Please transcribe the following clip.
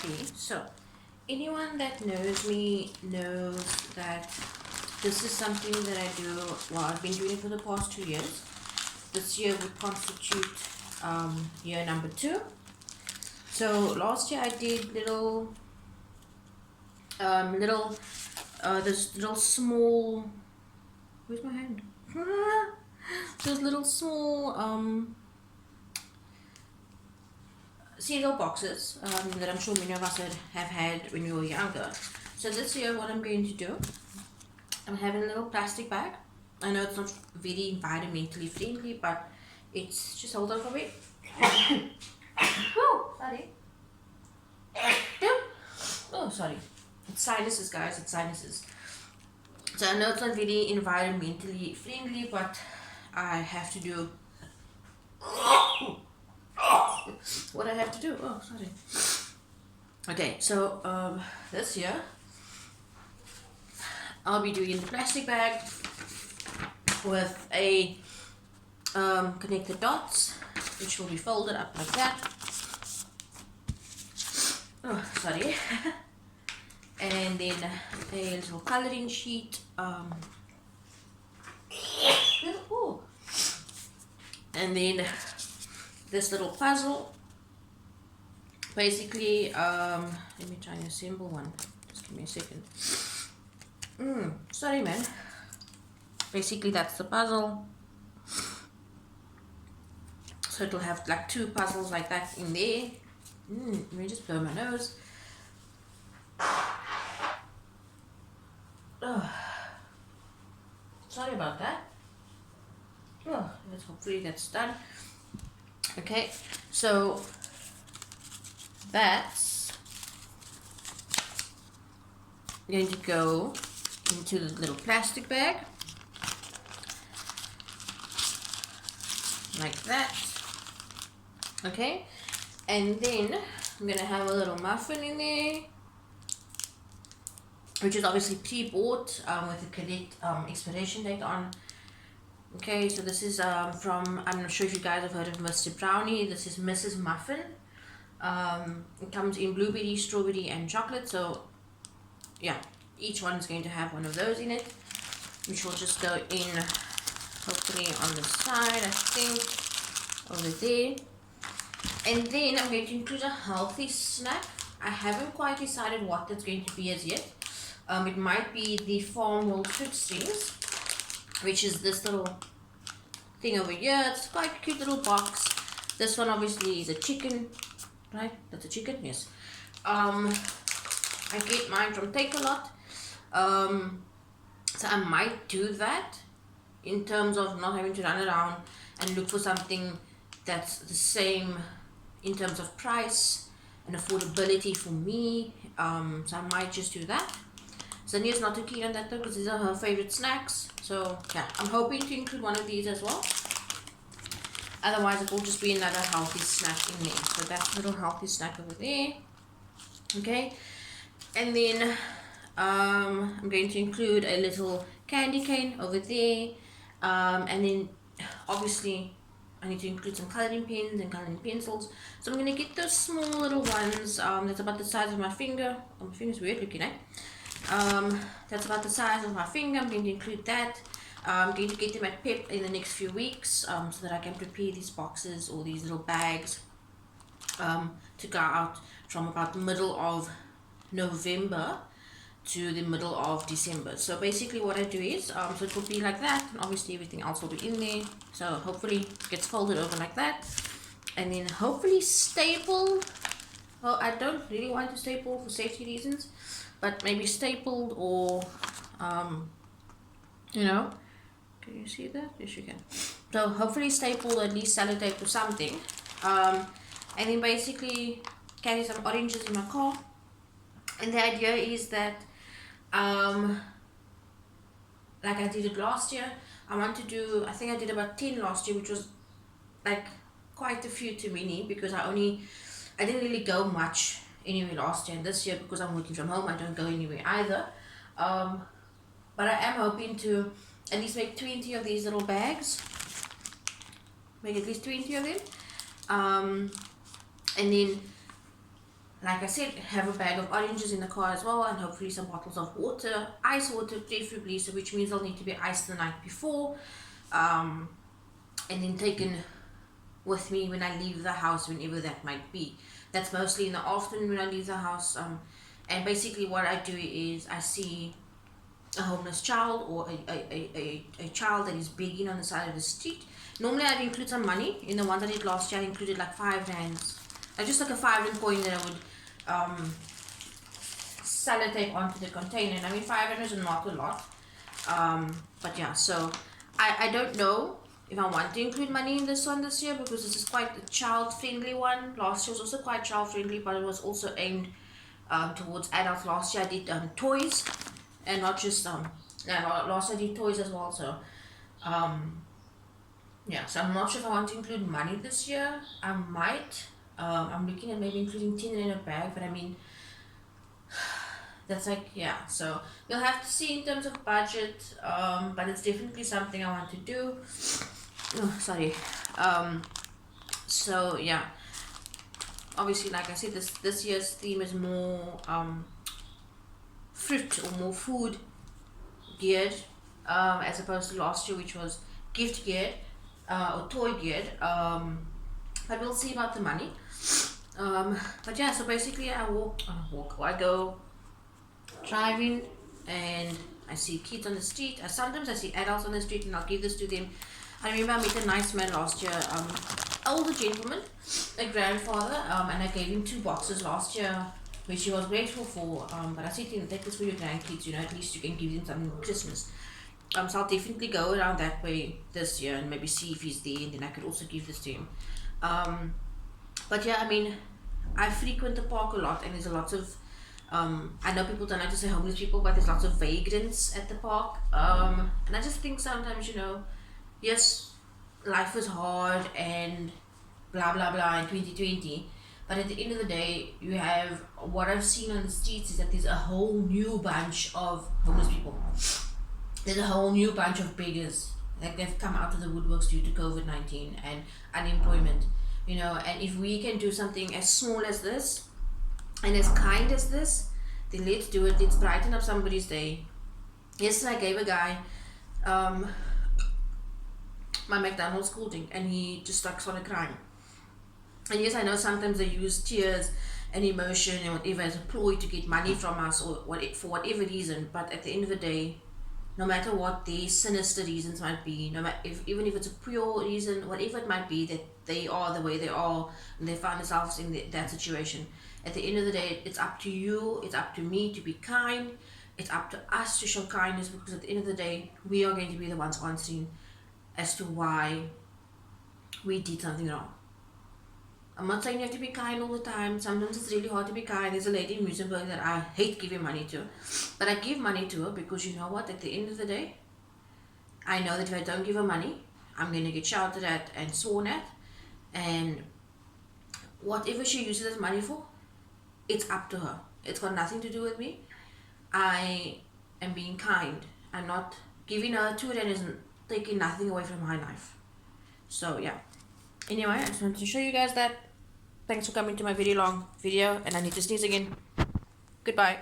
Okay, so anyone that knows me knows that this is something that I do. Well, I've been doing it for the past 2 years. This year would constitute year number 2. So last year I did this little small. Where's my hand? Those little small cereal boxes that I'm sure many of us have had when we were younger. So this year, what I'm going to do, I'm having a little plastic bag. I know it's not very environmentally friendly, but it's just hold on for me. Oh, sorry. Oh, sorry. It's sinuses, guys. It's sinuses. So I know it's not very environmentally friendly, but I have to do what I have to do. Oh, sorry. Okay, so this year I'll be doing the plastic bag with a connected dots, which will be folded up like that. Oh, sorry. And then a little coloring sheet. Oh. And then this little puzzle. Basically, let me try and assemble one. Just give me a second. Sorry, man. Basically, that's the puzzle. So it'll have like 2 puzzles like that in there. Let me just blow my nose. Oh. Sorry about that. Oh, let's hopefully that's done. Okay, so that's going to go into the little plastic bag like that. Okay, and then I'm gonna have a little muffin in there, which is obviously pre-bought with a correct expiration date on. Okay, so this is from, I'm not sure if you guys have heard of Mr. Brownie. This is Mrs. Muffin. It comes in blueberry, strawberry and chocolate. So yeah, each one is going to have one of those in it, which will just go in hopefully on the side, I think, over there. And then I'm going to include a healthy snack. I haven't quite decided what that's going to be as yet. It might be the Farmworld Fruit Strings, which is this little thing over here. It's quite a cute little box. This one obviously is a chicken, right? That's a chicken, yes. I get mine from Takealot. So I might do that in terms of not having to run around and look for something that's the same in terms of price and affordability for me. So I might just do that. Zania's not too keen on that though, because these are her favorite snacks. So yeah, I'm hoping to include one of these as well. Otherwise it will just be another healthy snack in there. So that's a little healthy snack over there. Okay, and then I'm going to include a little candy cane over there. And then obviously I need to include some coloring pens and coloring pencils. So I'm going to get those small little ones that's about the size of my finger. Oh, my finger's weird looking, eh? That's about the size of my finger. I'm going to include that. I'm going to get them at PEP in the next few weeks so that I can prepare these boxes or these little bags to go out from about the middle of November to the middle of December. So basically what I do is, so it will be like that, and obviously everything else will be in there. So hopefully it gets folded over like that, and then hopefully stapled. Well, I don't really want to staple for safety reasons, but maybe stapled or, you know, can you see that? Yes, you can. So hopefully stapled or at least sellotape or something. And then basically carry some oranges in my car. And the idea is that, like I did it last year, I want to do, I think I did about 10 last year, which was like quite a few too many, because I didn't really go much anywhere last year, and this year because I'm working from home I don't go anywhere either. But I am hoping to at least make 20 of these little bags, make at least 20 of them, and then like I said, have a bag of oranges in the car as well, and hopefully some bottles of water, ice water preferably, so which means they'll need to be iced the night before, and then taken with me when I leave the house, whenever that might be. That's mostly in the afternoon when I leave the house. And basically what I do is I see a homeless child or a child that is begging on the side of the street. Normally I'd include some money. In the one that I did last year, I included like 5 rands. I just like a 5 rand coin that I would sellotape onto the container. And I mean 5 rand is not a lot. But yeah, so I don't know if I want to include money in this one this year, because this is quite a child friendly one. Last year was also quite child friendly, but it was also aimed towards adults. Last year I did toys, and not just last year I did toys as well. So yeah, so I'm not sure if I want to include money this year. I might. I'm looking at maybe including 10 in a bag, but I mean, that's like, yeah, so we'll have to see in terms of budget, but it's definitely something I want to do. Oh, sorry. So yeah, obviously, like I said, this year's theme is more fruit or more food geared, as opposed to last year, which was gift geared or toy geared. But we'll see about the money. But yeah, so basically I I go driving and I see kids on the street. Sometimes I see adults on the street and I'll give this to them. I remember I met a nice man last year, older gentleman, a grandfather, and I gave him 2 boxes last year, which he was grateful for. But I said to him, take this for your grandkids, at least you can give them something for Christmas. So I'll definitely go around that way this year and maybe see if he's there, and then I could also give this to him. But yeah, I mean, I frequent the park a lot, and there's a lot of I know people don't like to say homeless people, but there's lots of vagrants at the park. And I just think sometimes, yes, life is hard and blah blah blah in 2020, but at the end of the day, you have what I've seen on the streets is that there's a whole new bunch of homeless people. There's a whole new bunch of beggars. Like, they've come out of the woodworks due to COVID-19 and unemployment. And if we can do something as small as this and as kind as this, then let's do it. Let's brighten up somebody's day. Yesterday I gave a guy my McDonald's cool drink, and he just started crying. And yes, I know sometimes they use tears and emotion and whatever as a ploy to get money from us, or for whatever reason. But at the end of the day, no matter what the sinister reasons might be, even if it's a pure reason, whatever it might be, that they are the way they are and they find themselves in that situation, at the end of the day, it's up to you, it's up to me to be kind, it's up to us to show kindness, because at the end of the day, we are going to be the ones answering as to why we did something wrong. I'm not saying you have to be kind all the time. Sometimes it's really hard to be kind. There's a lady in Muizenberg that I hate giving money to, but I give money to her because, you know what, at the end of the day, I know that if I don't give her money, I'm going to get shouted at and sworn at, and whatever she uses that money for, it's up to her. It's got nothing to do with me. I am being kind. I'm not giving her 2 rand and taking nothing away from my life. So yeah. Anyway, I just wanted to show you guys that. Thanks for coming to my very long video, and I need to sneeze again. Goodbye.